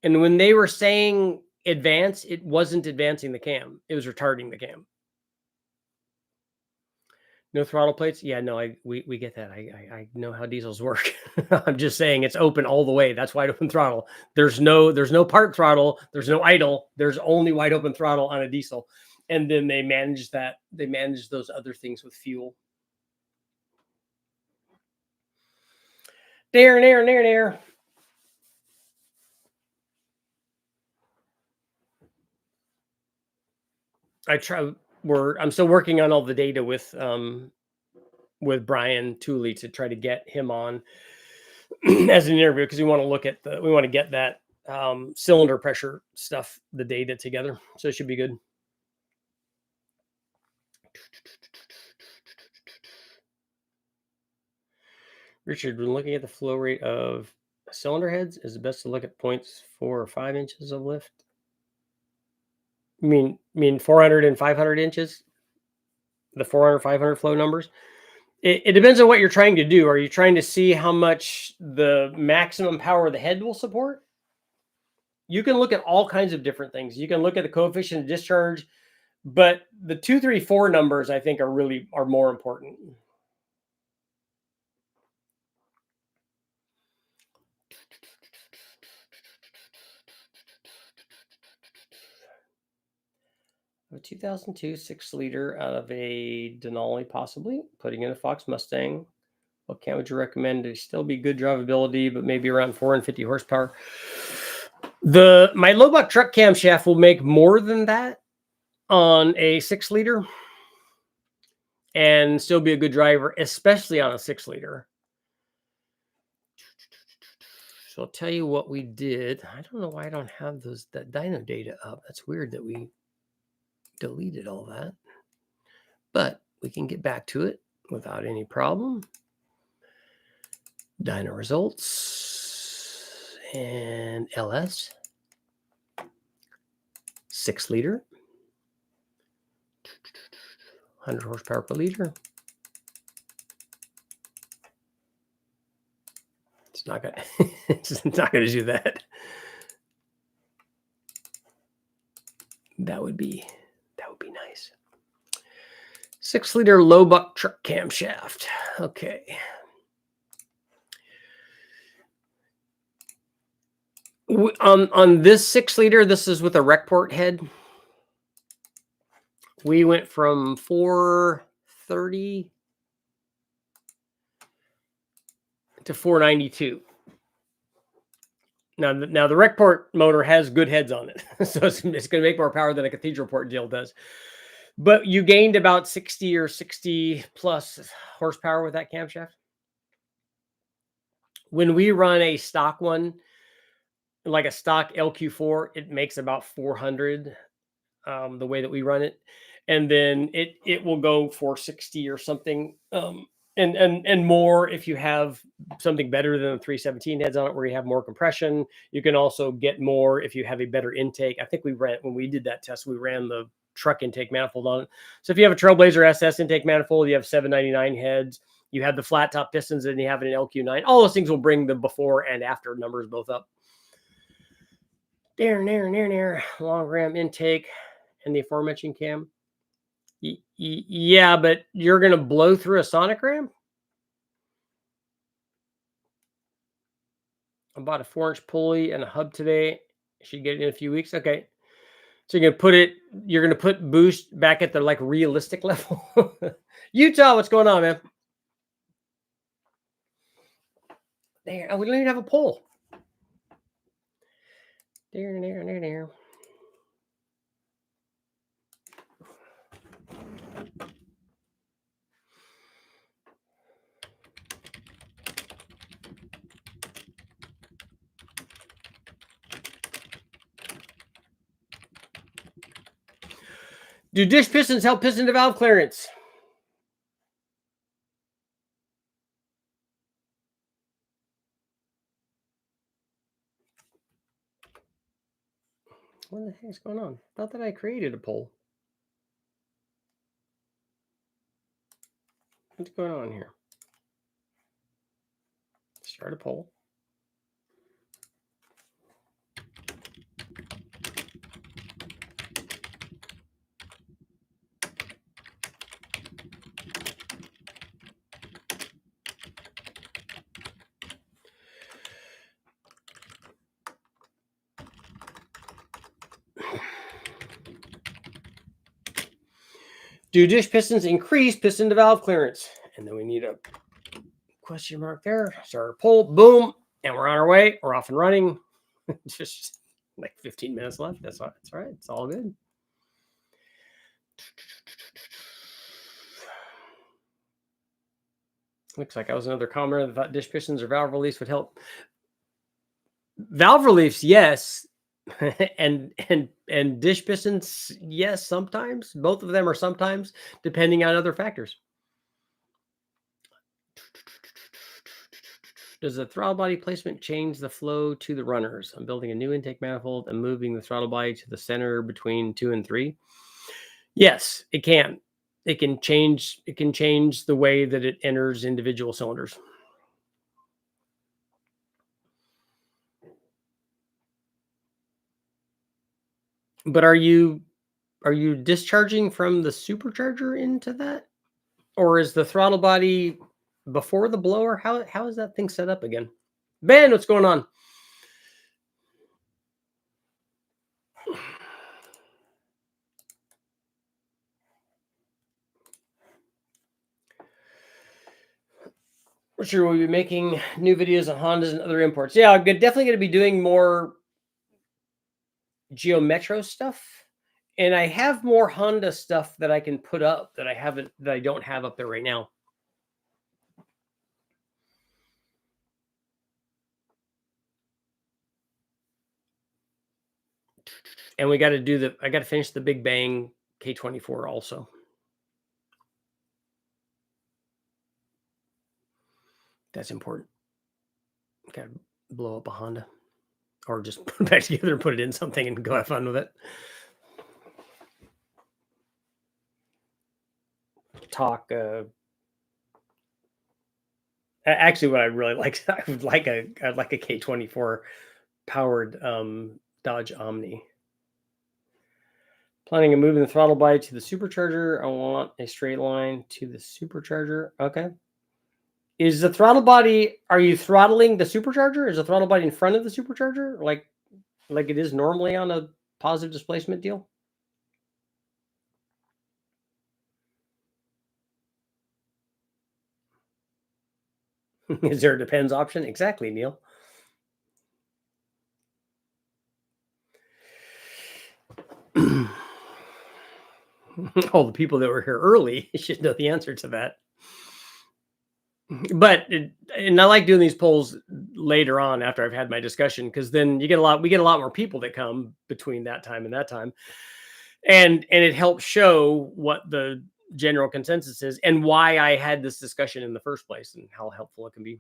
and when they were saying advance, it wasn't advancing the cam; it was retarding the cam. No throttle plates? Yeah, no, we get that. I know how diesels work. I'm just saying it's open all the way. That's wide open throttle. There's no part throttle. There's no idle. There's only wide open throttle on a diesel. And then they manage that. They manage those other things with fuel. There. I'm still working on all the data with Brian Tooley to try to get him on as an interview, because we want to get that cylinder pressure stuff, the data together. So it should be good. Richard, when looking at the flow rate of cylinder heads, is it best to look at points 4 or 5 inches of lift? You mean 400 and 500 inches? The 400, 500 flow numbers? It depends on what you're trying to do. Are you trying to see how much the maximum power the head will support? You can look at all kinds of different things. You can look at the coefficient of discharge, but the 2, 3, 4 numbers, I think, are more important. A 2002 6-liter out of a Denali, possibly putting in a Fox Mustang. What cam would you recommend to still be good drivability, but maybe around 450 horsepower? My Lobach truck camshaft will make more than that on a 6-liter and still be a good driver, especially on a 6-liter. So I'll tell you what we did. I don't know why I don't have that dyno data up. That's weird that we deleted all that, but we can get back to it without any problem. Dyno results and LS 6-liter, 100 horsepower per liter. It's not gonna it's not gonna do that. That would be nice. 6-liter Lobach truck camshaft. Okay. On this 6-liter, this is with a Recport head. We went from 430 to 492. Now the Recport motor has good heads on it, so it's going to make more power than a Cathedral Port deal does. But you gained about 60 or 60 plus horsepower with that camshaft. When we run a stock one, like a stock LQ4, it makes about 400 the way that we run it. And then it will go 460 or something. And more if you have something better than the 317 heads on it, where you have more compression. You can also get more if you have a better intake. I think when we did that test, we ran the truck intake manifold on it. So if you have a Trailblazer SS intake manifold, you have 799 heads, you have the flat top pistons, and you have an LQ9. All those things will bring the before and after numbers both up. There, long ram intake and the aforementioned cam. Yeah, but you're going to blow through a sonic ram? I bought a 4-inch pulley and a hub today. Should get it in a few weeks. Okay. So you're going to put boost back at the like realistic level. Utah, what's going on, man? There, we don't even have a pole. There. Do dish pistons help piston to valve clearance? What the heck's going on? I thought that I created a poll. What's going on here? Start a poll. Do dish pistons increase piston to valve clearance? And then we need a question mark there. Start a poll. Boom. And we're on our way. We're off and running. Just like 15 minutes left. That's all right. It's all good. Looks like I was another commenter that thought dish pistons or valve reliefs would help. Valve reliefs, yes. and dish pistons, yes, sometimes. Both of them are sometimes, depending on other factors. Does the throttle body placement change the flow to the runners? I'm building a new intake manifold and moving the throttle body to the center between 2 and 3. Yes, it can. It can change the way that it enters individual cylinders. But are you discharging from the supercharger into that? Or is the throttle body before the blower? How is that thing set up again? Ben, what's going on? For sure, we'll be making new videos on Hondas and other imports. Yeah, I'm definitely going to be doing more Geometro stuff. And I have more Honda stuff that I can put up that I don't have up there right now. And I got to finish the Big Bang K24 also. That's important. Got to blow up a Honda or just put it back together and put it in something and go have fun with it. Talk. Actually, what I really like, I would like a K24 powered Dodge Omni. Planning on moving the throttle body to the supercharger. I want a straight line to the supercharger. Okay. Is the throttle body, are you throttling the supercharger? Is the throttle body in front of the supercharger? Like it is normally on a positive displacement deal? Is there a depends option? Exactly, Neil. All the people that were here early should know the answer to that. But and I like doing these polls later on after I've had my discussion, because then we get a lot more people that come between that time and that time, and it helps show what the general consensus is and why I had this discussion in the first place and how helpful it can be.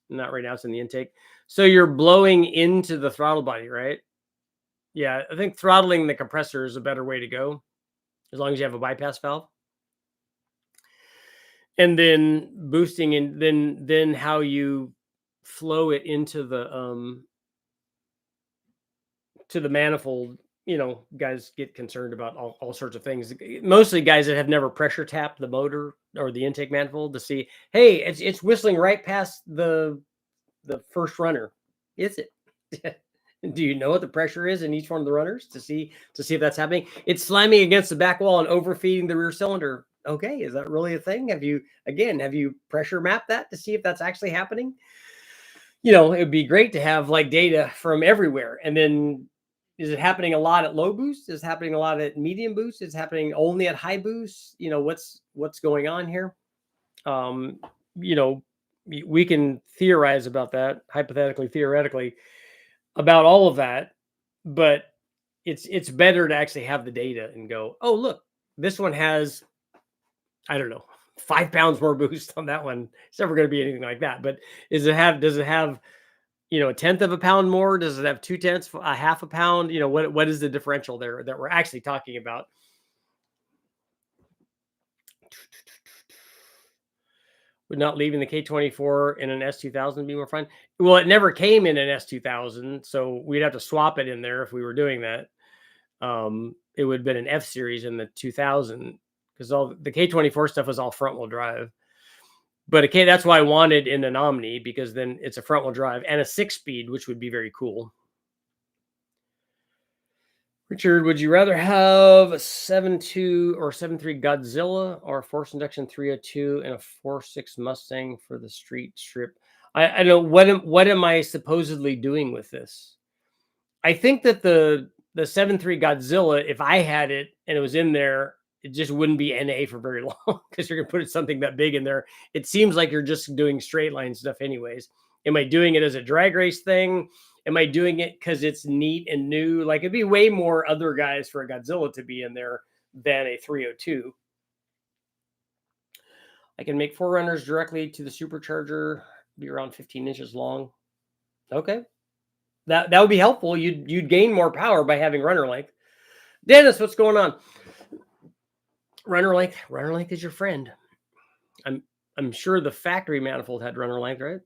Not right now, it's in the intake. So you're blowing into the throttle body, right? Yeah, I think throttling the compressor is a better way to go, as long as you have a bypass valve. And then boosting, and then how you flow it into the to the manifold. You know, guys get concerned about all sorts of things. Mostly guys that have never pressure tapped the motor or the intake manifold to see, hey, it's whistling right past the first runner. Is it? Do you know what the pressure is in each one of the runners to see if that's happening? It's slamming against the back wall and overfeeding the rear cylinder. Okay, is that really a thing? Have you pressure mapped that to see if that's actually happening? You know, it would be great to have like data from everywhere. And then, is it happening a lot at low boost? Is it happening a lot at medium boost? Is it happening only at high boost? You know, what's going on here? You know, we can theorize about that, hypothetically, theoretically, about all of that. But it's better to actually have the data and go, oh, look, this one has, I don't know, 5 pounds more boost on that one. It's never going to be anything like that. But does it have, a 1/10 of a pound more? Does it have 2/10, a half a pound? What is the differential there that we're actually talking about? Would not leaving the K24 in an S2000 be more fun? Well, it never came in an S2000, so we'd have to swap it in there if we were doing that. It would have been an F series in the 2000 because all the K24 stuff was all front wheel drive. But that's why I wanted in an Omni, because then it's a front wheel drive and a 6-speed, which would be very cool. Richard, would you rather have a 7.2 or 7.3 Godzilla or a force induction 302 and a 4.6 Mustang for the street strip? I don't know. What am I supposedly doing with this? I think that the 7.3 Godzilla, if I had it and it was in there, it just wouldn't be NA for very long because you're going to put something that big in there. It seems like you're just doing straight line stuff anyways. Am I doing it as a drag race thing? Am I doing it because it's neat and new? Like, it'd be way more other guys for a Godzilla to be in there than a 302. I can make 4Runners directly to the supercharger, be around 15 inches long. Okay. That would be helpful. You'd gain more power by having runner length. Dennis, what's going on? Runner length is your friend. I'm sure the factory manifold had runner length, right?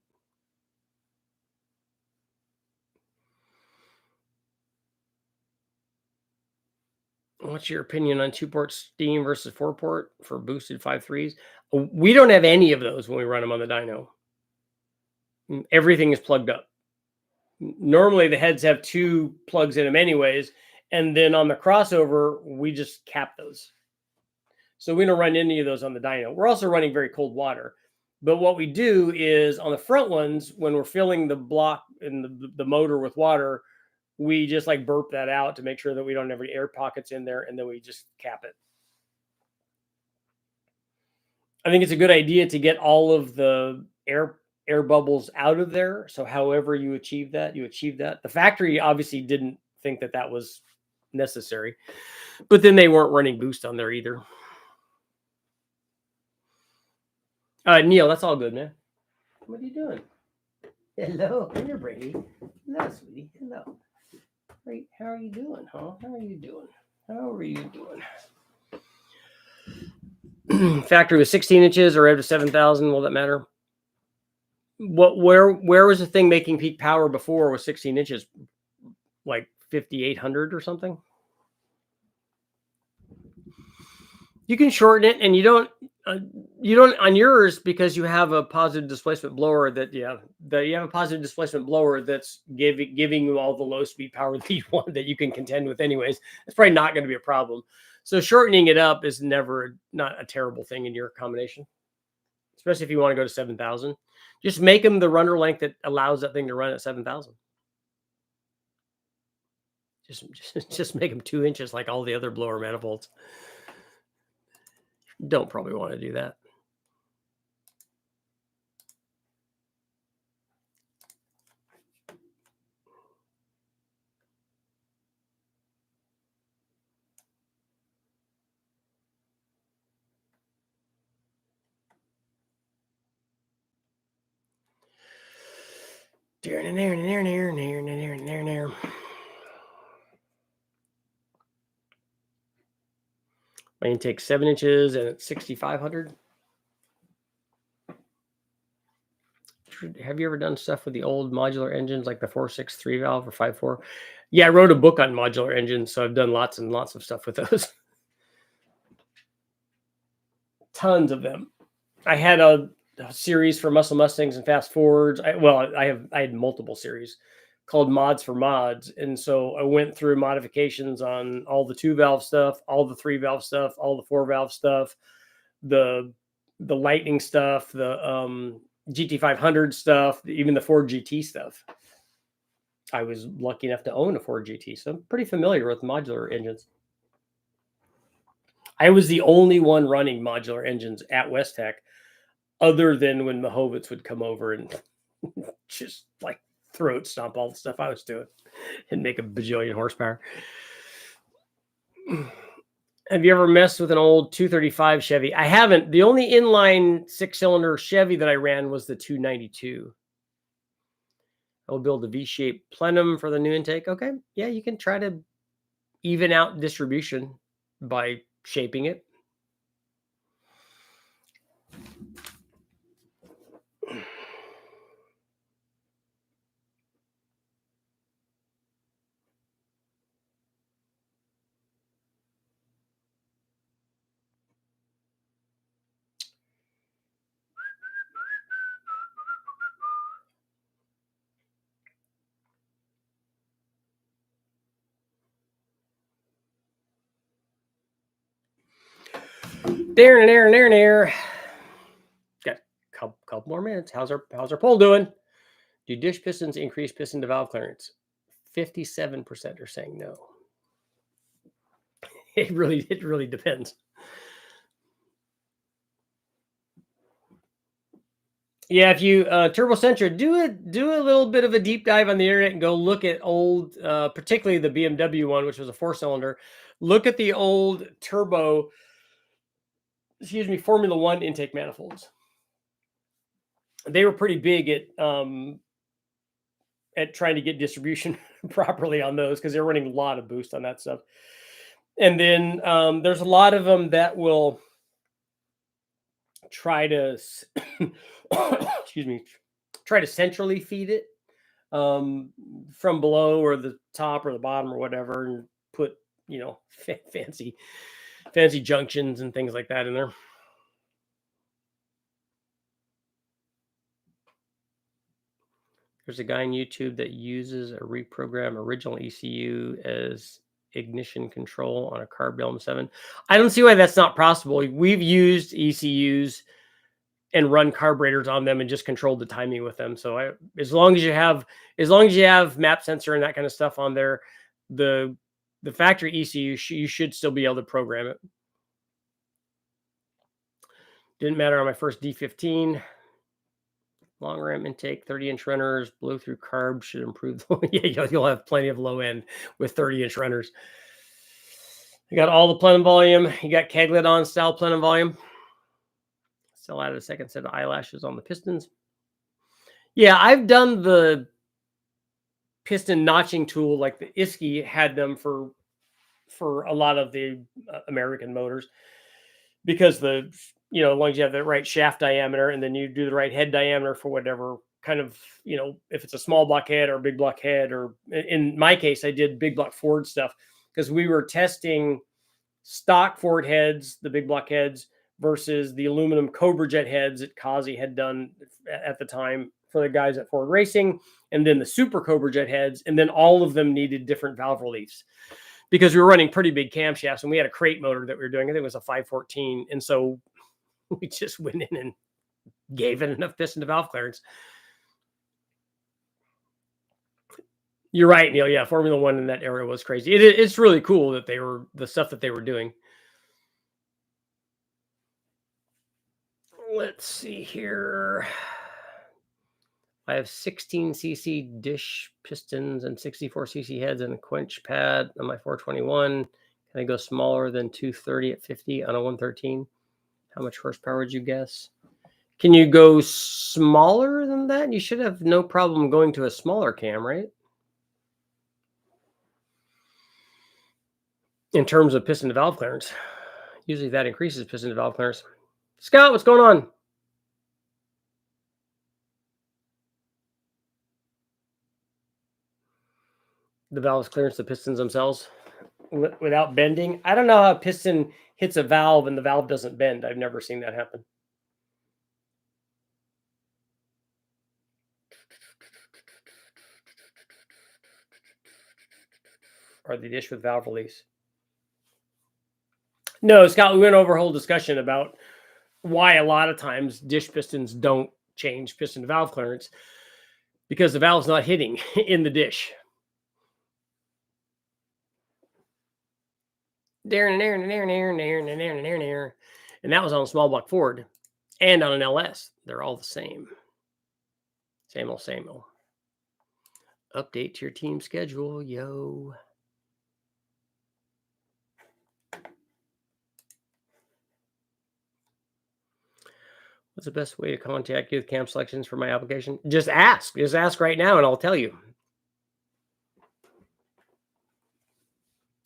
What's your opinion on 2-port steam versus 4-port for boosted 5.3s? We don't have any of those when we run them on the dyno. Everything is plugged up. Normally the heads have 2 plugs in them anyways, and then on the crossover we just cap those. So we don't run any of those on the dyno. We're also running very cold water. But what we do is on the front ones, when we're filling the block and the motor with water, we just like burp that out to make sure that we don't have any air pockets in there, and then we just cap it. I think it's a good idea to get all of the air bubbles out of there. So however you achieve that, The factory obviously didn't think that was necessary, but then they weren't running boost on there either. Neil, that's all good, man. What are you doing? Hello, here, Brady. Hello, sweetie. Hello. Great. How are you doing, huh? How are you doing? Factory was 16 inches or up to 7,000. Will that matter? Where was the thing making peak power before was 16 inches? Like 5,800 or something? You can shorten it, and you don't on yours, because you have a positive displacement blower you have a positive displacement blower that's giving you all the low speed power that you want, that you can contend with anyways. It's probably not going to be a problem. So shortening it up is not a terrible thing in your combination, especially if you want to go to 7,000. Just make them the runner length that allows that thing to run at 7,000. Just make them 2 inches like all the other blower manifolds. Don't probably want to do that. My intake 7 inches and it's 6,500. Have you ever done stuff with the old modular engines like the 4.6 3-valve or 5.4? Yeah, I wrote a book on modular engines, so I've done lots and lots of stuff with those. Tons of them. I had a series for Muscle Mustangs and Fast Forwards. I had multiple series called Mods for Mods, and so I went through modifications on all the 2-valve stuff, all the 3-valve stuff, all the 4-valve stuff, the Lightning stuff, the GT500 stuff, even the Ford GT stuff. I was lucky enough to own a Ford GT, so I'm pretty familiar with modular engines. I was the only one running modular engines at West Tech, other than when Mahovitz would come over and just like throat stomp all the stuff I was doing and make a bajillion horsepower. Have you ever messed with an old 235 Chevy? I haven't. The only inline 6-cylinder Chevy that I ran was the 292. I will build a V-shaped plenum for the new intake. Okay. Yeah, you can try to even out distribution by shaping it. There. Got a couple more minutes. How's our poll doing? Do dish pistons increase piston to valve clearance? 57% are saying no. It really depends. Yeah, if you TurboCentric, do a little bit of a deep dive on the internet and go look at old, particularly the BMW one, which was a 4-cylinder. Look at the old turbo, Formula One intake manifolds. They were pretty big at trying to get distribution properly on those because they're running a lot of boost on that stuff. And then there's a lot of them that will try to try to centrally feed it from below or the top or the bottom or whatever, and put fancy junctions and things like that in there. There's a guy on YouTube that uses a reprogram original ECU as ignition control on a carb LM7. I don't see why that's not possible. We've used ECUs and run carburetors on them and just controlled the timing with them. So as long as you have map sensor and that kind of stuff on there, the factory ECU, you should still be able to program it. Didn't matter on my first D15. Long ram intake, 30-inch runners, blow through carb should improve. Yeah, you'll have plenty of low end with 30-inch runners. You got all the plenum volume. You got keglet on style plenum volume. Still added a second set of eyelashes on the pistons. Yeah, I've done the piston notching tool, like the ISCI had them for a lot of the American motors, because as long as you have the right shaft diameter and then you do the right head diameter for whatever kind of, if it's a small block head or a big block head, or in my case, I did big block Ford stuff because we were testing stock Ford heads, the big block heads, versus the aluminum Cobra Jet heads that Kazi had done at the time for the guys at Ford Racing, and then the Super Cobra Jet heads, and then all of them needed different valve reliefs because we were running pretty big camshafts, and we had a crate motor that we were doing. I think it was a 514, and so we just went in and gave it enough piston to valve clearance. You're right, Neil. Yeah, Formula One in that era was crazy. It's really cool that the stuff that they were doing. Let's see here. I have 16cc dish pistons and 64cc heads and a quench pad on my 421. Can I go smaller than 230 at 50 on a 113? How much horsepower would you guess? Can you go smaller than that? You should have no problem going to a smaller cam, right? In terms of piston to valve clearance. Usually that increases piston to valve clearance. Scott, what's going on? The valves clearance the pistons themselves without bending. I don't know how a piston hits a valve and the valve doesn't bend. I've never seen that happen. Or the dish with valve release. No, Scott, we went over a whole discussion about why a lot of times dish pistons don't change piston to valve clearance, because the valve's not hitting in the dish. And that was on a small block Ford and on an LS. They're all the same. Same old. Update to your team schedule, yo. What's the best way to contact you with cam selections for my application? Just ask. Just ask right now and I'll tell you.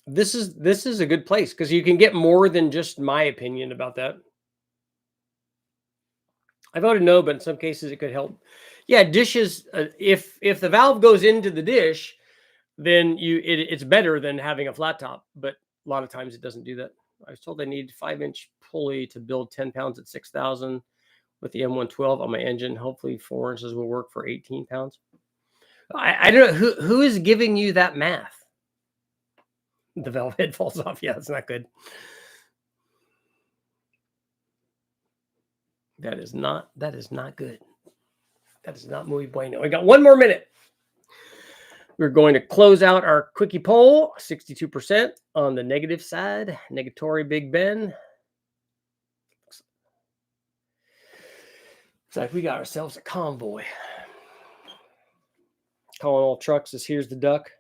This is a good place because you can get more than just my opinion about that. I voted no, but in some cases it could help. Yeah, dishes. If the valve goes into the dish, then it's better than having a flat top. But a lot of times it doesn't do that. I was told I need 5-inch pulley to build 10 pounds at 6,000 with the M112 on my engine. Hopefully 4 inches will work for 18 pounds. I don't know who is giving you that math. The valve head falls off. Yeah, it's not good. That is not good. That is not muy bueno. We got 1 more minute. We're going to close out our quickie poll. 62% on the negative side. Negatory Big Ben. Looks like we got ourselves a convoy. Calling all trucks as here's the duck.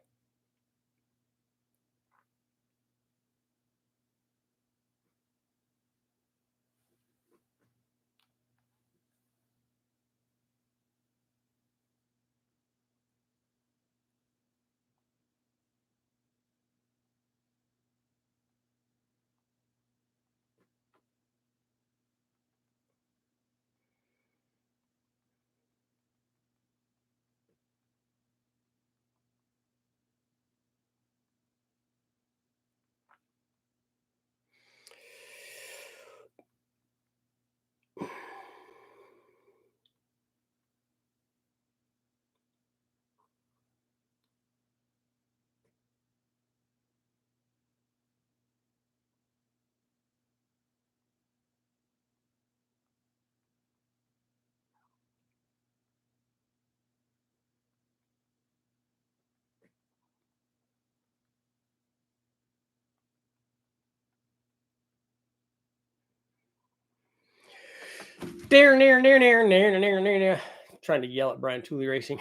Trying to yell at Brian Tooley Racing.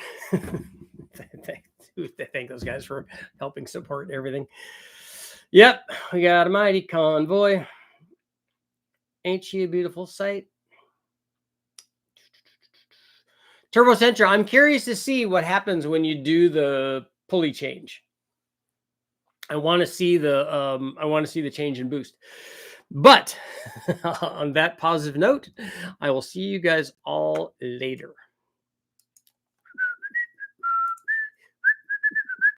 Thank those guys for helping support everything. Yep, we got a mighty convoy. Ain't she a beautiful sight? Turbo Centra, I'm curious to see what happens when you do the pulley change. I want to see the change in boost. But on that positive note, I will see you guys all later.